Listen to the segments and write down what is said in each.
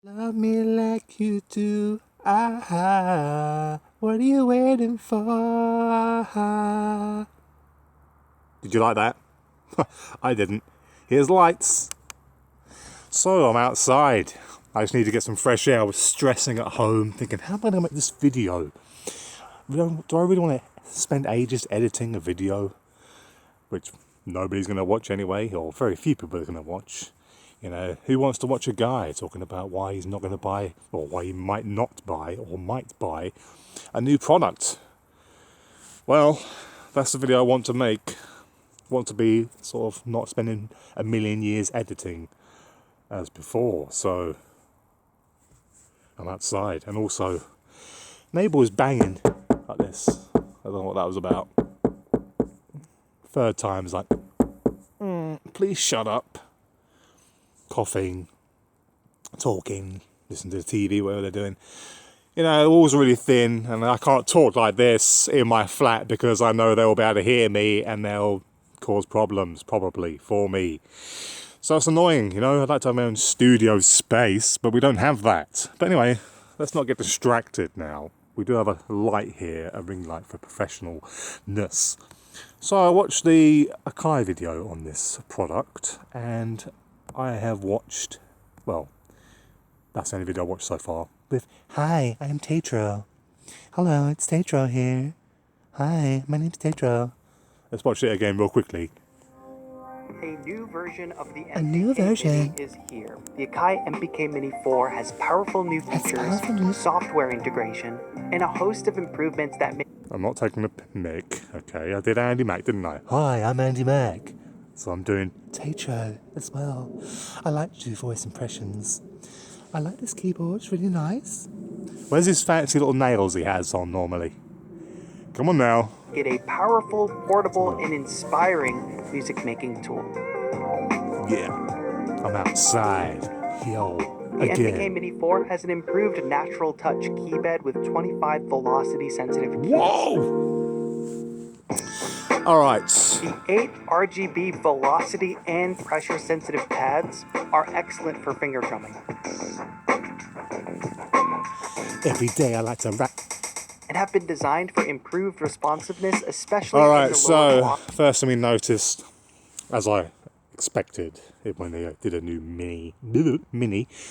Love me like you do. Ah, what are you waiting for? Ah. Did you like that? I didn't. Here's lights. So I'm outside. I just need to get some fresh air. I was stressing at home, thinking, how am I going to make this video? Do I really want to spend ages editing a video, which nobody's going to watch anyway, or very few people are going to watch? You know, who wants to watch a guy talking about why he's not going to buy, or why he might not buy, or might buy a new product? Well, that's the video I want to make. I want to be sort of not spending a million years editing as before. So I'm outside, and also neighbour was banging like this. I don't know what that was about. Third time's like, please shut up. Coughing, talking, listening to the TV, whatever they're doing. You know, the walls are really thin, and I can't talk like this in my flat because I know they'll be able to hear me and they'll cause problems, probably, for me. So it's annoying, you know. I'd like to have my own studio space, but we don't have that. But anyway, let's not get distracted now. We do have a light here, a ring light for professionalness. So I watched the Akai video on this product, and I have watched, well, that's the only video I watched so far, with, hi, I'm Tetro. Hello, it's Tetro here. Hi, my name's Tetro. Let's watch it again real quickly. A new version of the MPK Mini is here. The Akai MPK Mini 4 has powerful new features, software integration, and a host of improvements that make... I'm not taking a mic, okay? I did Andy Mac, didn't I? Hi, I'm Andy Mac. So I'm doing Tetro as well. I like to do voice impressions. I like this keyboard, it's really nice. Where's his fancy little nails he has on normally? Come on now. Get a powerful, portable, and inspiring music making tool. Yeah, I'm outside. Yo, the again. MPK Mini 4 has an improved natural touch keybed with 25 velocity sensitive keys. Whoa! Alright. The 8 RGB velocity and pressure sensitive pads are excellent for finger drumming. Every day I like to rap. And have been designed for improved responsiveness, especially Alright, so first thing we noticed, as I expected, when they did a new Mini,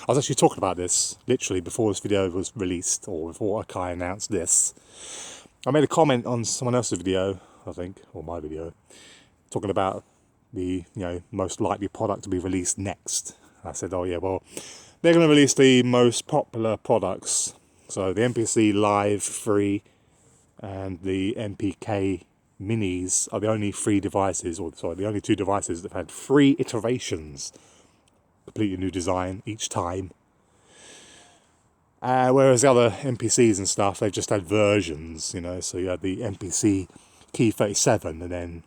I was actually talking about this literally before this video was released, or before Akai announced this. I made a comment on someone else's video, I think, or my video, talking about the most likely product to be released next. I said, oh yeah, well, they're going to release the most popular products. So the MPC Live free and the MPK Minis are the only three devices, or sorry, the only two devices that have had 3 iterations, completely new design each time. Whereas the other MPCs and stuff, they've just had versions, you know. So you had the MPC Key 37, and then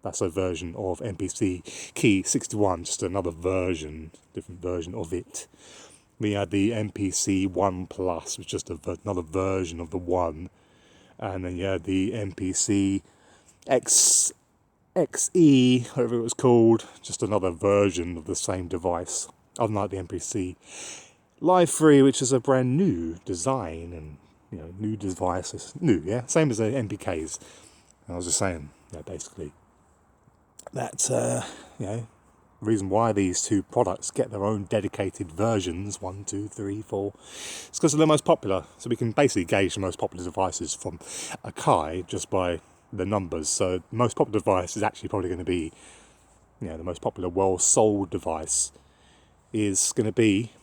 that's a version of MPC Key 61, just another version, different version of it. We had the MPC 1 Plus, which is just another version of the 1. And then you had the MPC XE, whatever it was called, just another version of the same device. Unlike the MPC Live 3, which is a brand new design and new devices, new, yeah, same as the MPKs. And I was just saying, basically, that the reason why these two products get their own dedicated versions, 1, 2, 3, 4, it's because they're the most popular. So we can basically gauge the most popular devices from Akai just by the numbers. So the most popular device is actually probably going to be, the most popular well sold device is going to be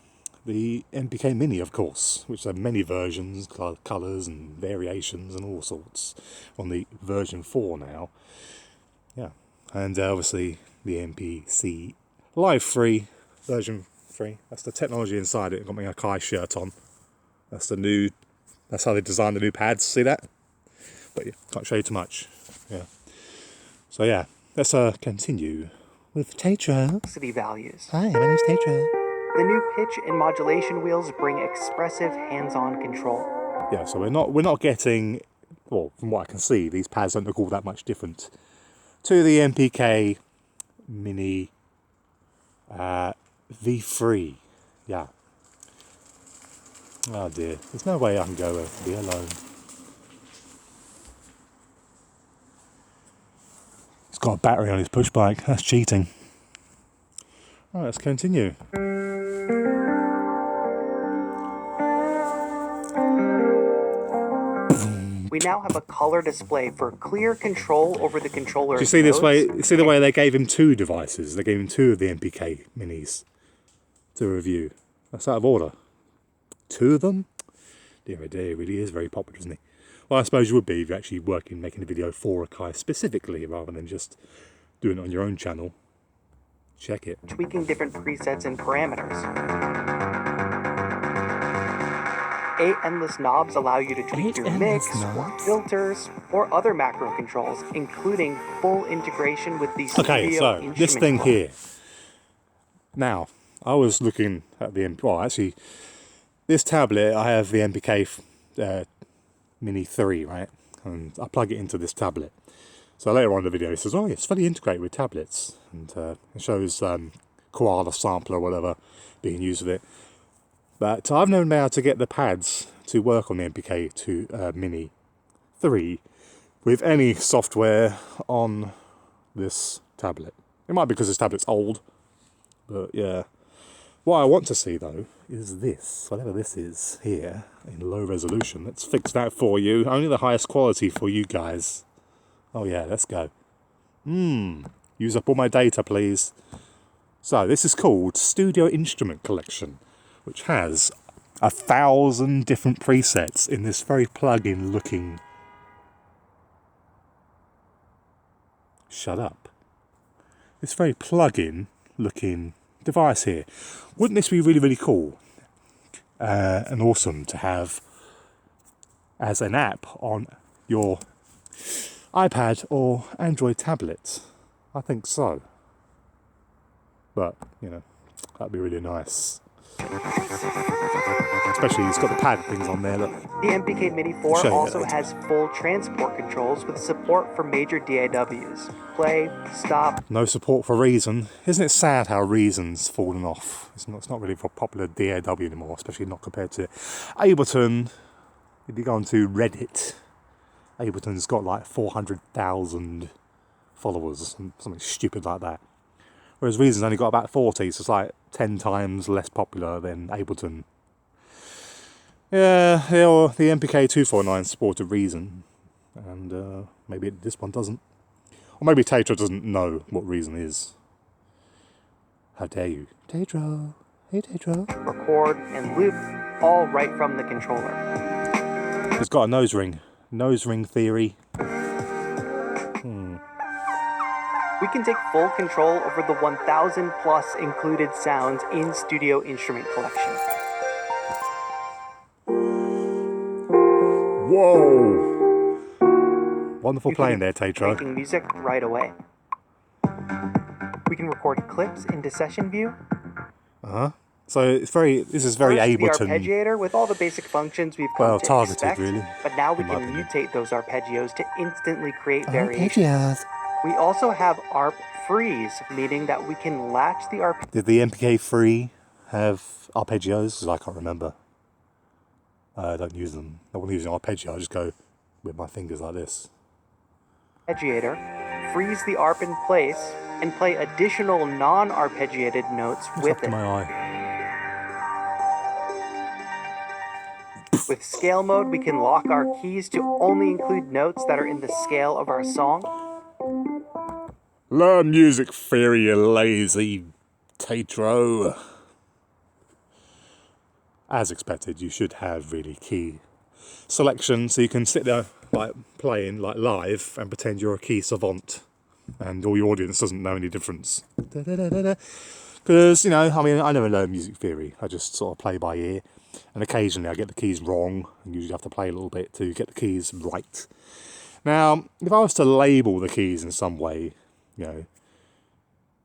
the MPK Mini, of course, which have many versions, colours and variations and all sorts on the version 4 now. Yeah, and obviously the MPC Live 3, version 3. That's the technology inside it. I've got my Akai shirt on. That's how they designed the new pads. See that? But yeah, can't show you too much. Yeah. So yeah, let's continue with Tetro. Values. Hi, my name's Tetro. The new pitch and modulation wheels bring expressive hands-on control. Yeah, so we're not getting, well, from what I can see, these pads don't look all that much different to the MPK Mini V3. Yeah. Oh dear, there's no way I can go be alone. He's got a battery on his push bike, that's cheating. Alright, let's continue. We now have a color display for clear control over the controller's Do you see this notes. way? See the way they gave him 2 devices? They gave him 2 of the MPK Minis to review. That's out of order. 2 of them? Dear oh dear, he really is very popular, isn't he? Well, I suppose you would be if you're actually making a video for Akai specifically, rather than just doing it on your own channel. Check it. Tweaking different presets and parameters. 8 endless knobs allow you to tweak your mix, or filters, or other macro controls, including full integration with the studio Okay, so this thing here. Now, I was looking at the actually, this tablet, I have the MPK Mini 3, right? And I plug it into this tablet. So later on in the video, it says, oh, it's fully integrated with tablets. And it shows Koala sampler or whatever being used with it. But I've never been able to get the pads to work on the MPK Mini 3 with any software on this tablet. It might be because this tablet's old, but yeah. What I want to see though is this, whatever this is here, in low resolution. Let's fix that for you. Only the highest quality for you guys. Oh yeah, let's go. Use up all my data, please. So this is called Studio Instrument Collection, which has 1,000 different presets in this very plug-in looking... Shut up. This very plug-in looking device here. Wouldn't this be really, really cool and awesome to have as an app on your iPad or Android tablet? I think so. But, you know, that'd be really nice. Especially it's got the pad things on there. Look. The MPK Mini 4 also has full transport controls with support for major DAWs. Play, stop. No support for Reason. Isn't it sad how Reason's fallen off? It's not really for popular DAW anymore, especially not compared to Ableton. If you go onto Reddit, Ableton's got like 400,000 followers, something stupid like that. Whereas Reason's only got about 40, so it's like 10 times less popular than Ableton. Yeah, the MPK 249 supported Reason, and maybe this one doesn't. Or maybe Tetra doesn't know what Reason is. How dare you? Tetra. Hey, Tetra. Record and loop, all right from the controller. It's got a nose ring. Nose ring theory. We can take full control over the 1,000 plus included sounds in Studio Instrument Collection. Whoa! Wonderful playing there, Tetra. Making music right away. We can record clips into session view. So this is very Ableton. The arpeggiator with all the basic functions we've come to targeted, expect, really. But now we can mutate those arpeggios to instantly create variations. We also have ARP freeze, meaning that we can latch the arpeggio. Did the MPK 3 have arpeggios? Because I can't remember. I don't use them. I wouldn't use an arpeggio. I just go with my fingers like this. Arpeggiator, freeze the ARP in place, and play additional non-arpeggiated notes with it. My eye. With scale mode, we can lock our keys to only include notes that are in the scale of our song. Learn music theory, you lazy Tetro. As expected, you should have really key selection, so you can sit there like playing like live and pretend you're a key savant, and all your audience doesn't know any difference. Because, you know, I mean, I never learned music theory. I just sort of play by ear, and occasionally I get the keys wrong, and usually have to play a little bit to get the keys right. Now, if I was to label the keys in some way, you know,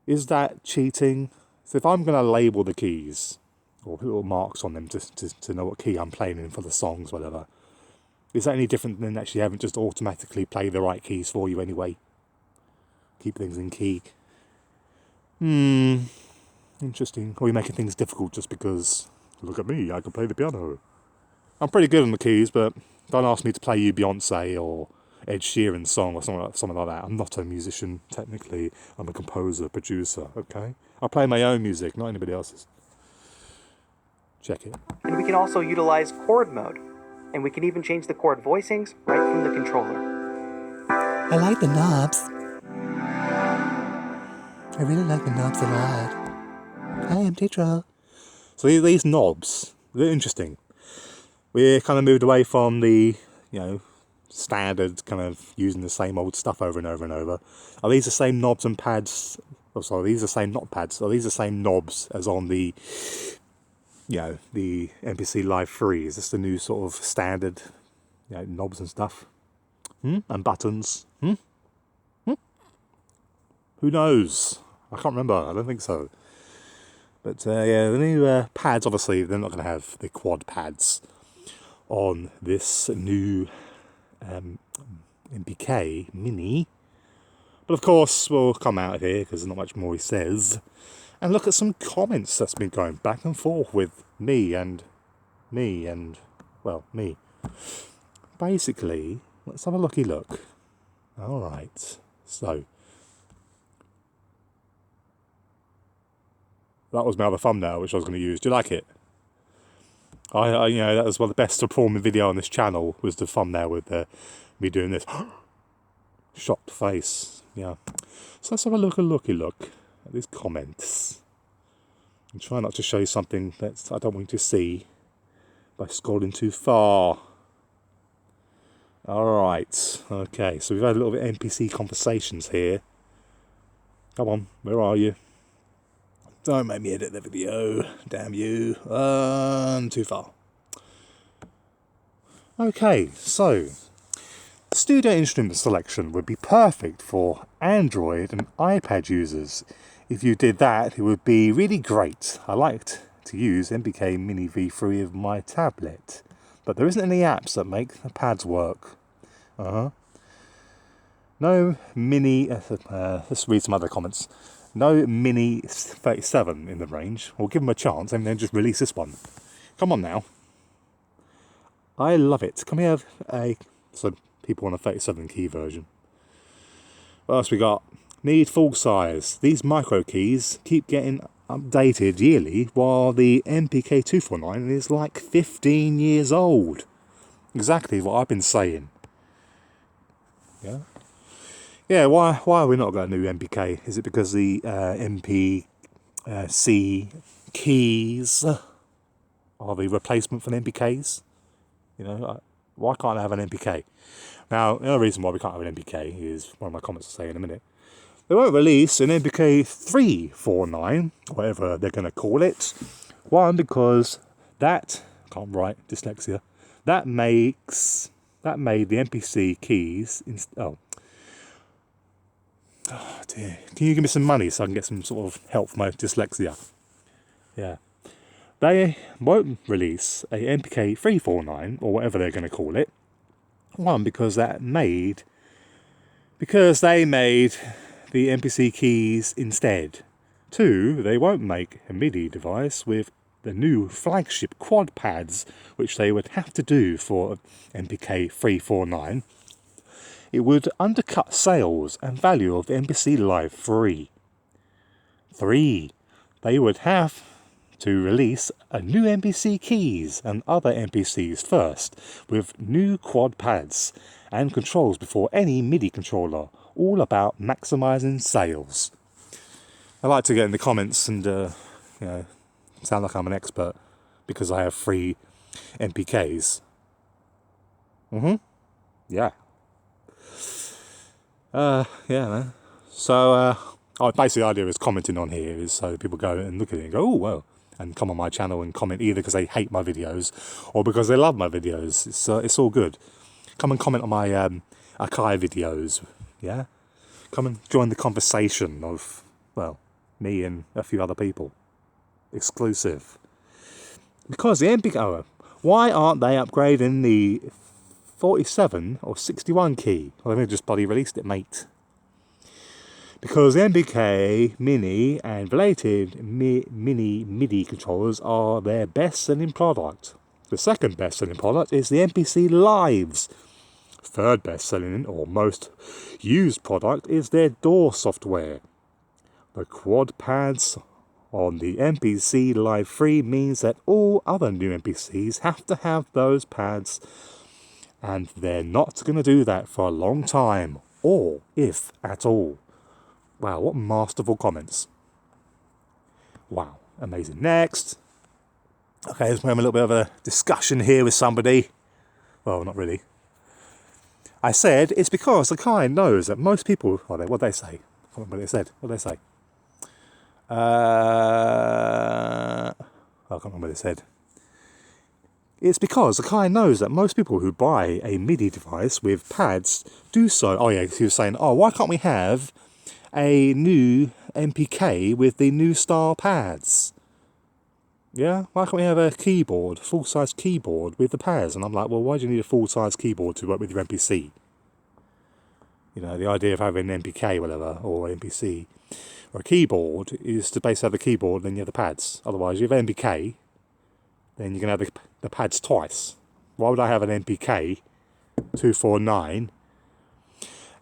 is that cheating? So if I'm going to label the keys, or put little marks on them to know what key I'm playing in for the songs, whatever, is that any different than actually having just automatically play the right keys for you anyway? Keep things in key. Interesting. Or you're making things difficult just because, look at me, I can play the piano. I'm pretty good on the keys, but don't ask me to play you Beyonce or Ed Sheeran's song or something like that. I'm not a musician, technically. I'm a composer, producer, okay? I play my own music, not anybody else's. Check it. And we can also utilize chord mode. And we can even change the chord voicings right from the controller. I like the knobs. I really like the knobs a lot. Hi, I'm Tetro. So these knobs, they're interesting. We kind of moved away from the, standard kind of using the same old stuff over and over and over. Are these the same knobs and pads? Oh, sorry, these are the same, not pads. Are these the same knobs as on the, the MPC Live 3? Is this the new sort of standard, knobs and stuff? And buttons? Who knows? I can't remember. I don't think so. But yeah, the new pads, obviously, they're not going to have the quad pads on this new MPK Mini. But of course, we'll come out of here because there's not much more he says. And look at some comments that's been going back and forth with me. Basically, let's have a looky look. Alright, so that was my other thumbnail, which I was going to use. Do you like it? That was one of the best performing video on this channel, was the thumbnail with me doing this shocked face. Yeah. So let's have a looky look at these comments. And try not to show you something that I don't want you to see by scrolling too far. Alright, okay, so we've had a little bit of NPC conversations here. Come on, where are you? Don't make me edit the video, damn you. Too far. Okay, so studio instrument selection would be perfect for Android and iPad users. If you did that, it would be really great. I liked to use MPK Mini V3 of my tablet, but there isn't any apps that make the pads work. No Mini, let's read some other comments. No Mini 37 in the range. We'll give them a chance and then just release this one. Come on now. I love it. Can we have so people want a 37 key version. What else we got? Need full size. These micro keys keep getting updated yearly, while the MPK 249 is like 15 years old. Exactly what I've been saying. Yeah. Yeah, why are we not got a new MPK? Is it because the MPC keys are the replacement for the MPKs? Why can't I have an MPK? Now, the only reason why we can't have an MPK is one of my comments will say in a minute. They won't release an MPK 349, whatever they're going to call it. One, because that, can't write, dyslexia, that made the MPC keys, oh dear, can you give me some money so I can get some sort of help for my dyslexia? Yeah. They won't release a MPK 349, or whatever they're going to call it. One, because they made the MPC keys instead. Two, they won't make a Midi device with the new flagship quad pads, which they would have to do for MPK 349. It would undercut sales and value of the MPC Live 3. 3. They would have to release a new MPC keys and other MPCs first, with new quad pads and controls before any Midi controller, all about maximising sales. I like to get in the comments and sound like I'm an expert because I have 3 MPKs. Yeah. Yeah, man. So, basically the idea is commenting on here is so people go and look at it and go, oh, well, and come on my channel and comment either because they hate my videos or because they love my videos. It's all good. Come and comment on my Akai videos, yeah? Come and join the conversation of, well, me and a few other people. Exclusive. Because the MPK, why aren't they upgrading the 47 or 61 key? Well, they've just bloody released it, mate. Because the MPK Mini and related Mini Midi controllers are their best selling product. The second best-selling product is the MPC Lives. Third best-selling or most used product is their DAW software. The quad pads on the MPC Live 3 means that all other new MPCs have to have those pads, and they're not going to do that for a long time, or if at all. Wow, what masterful comments. Wow, amazing. Next. Okay, let's have a little bit of a discussion here with somebody. Well, not really. I said it's because Akai knows that most people... What they say? I can't remember what they said. What they say? I can't remember what they said. It's because Akai knows that most people who buy a MIDI device with pads do so... Oh yeah, he was saying, why can't we have a new MPK with the new style pads? Yeah, why can't we have a keyboard, full-size keyboard with the pads? And I'm like, well, why do you need a full-size keyboard to work with your MPC? You know, the idea of having an MPK, whatever, or MPC, or a keyboard is to basically have the keyboard, then you have the pads. Otherwise, you have MPK, then you're going to have the pads twice. Why would I have an MPK 249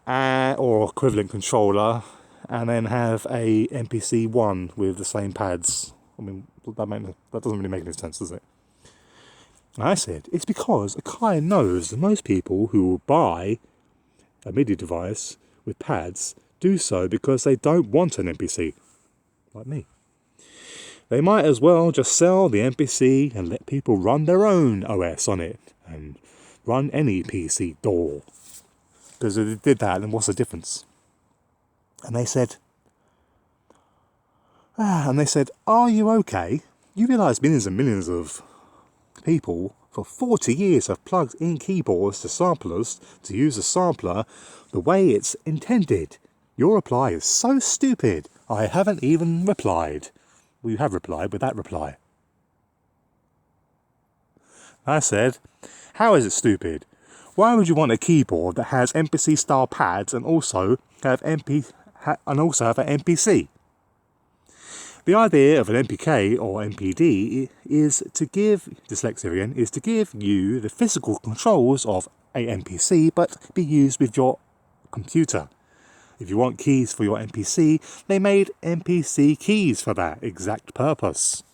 or equivalent controller and then have a MPC 1 with the same pads? I mean, that doesn't really make any sense, does it? I said, it's because Akai knows that most people who will buy a MIDI device with pads do so because they don't want an MPC, like me. They might as well just sell the MPC and let people run their own OS on it and run any PC DAW. Because if they did that, then what's the difference? And they said, are you okay? You realise millions and millions of people for 40 years have plugged in keyboards to samplers to use a sampler the way it's intended. Your reply is so stupid. I haven't even replied. Well, you have replied with that reply. I said, how is it stupid? Why would you want a keyboard that has MPC style pads and also have an MPC? The idea of an MPK or MPD is to give you the physical controls of a MPC, but be used with your computer. If you want keys for your MPC, they made MPC Keys for that exact purpose.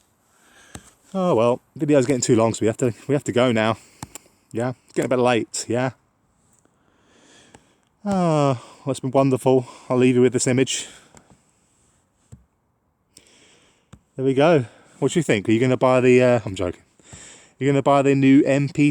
Oh well, the video's getting too long, so we have to go now. Yeah, it's getting a bit late. Yeah. Well, it's been wonderful. I'll leave you with this image. There we go. What do you think? Are you going to buy the... I'm joking. You're going to buy the new MPC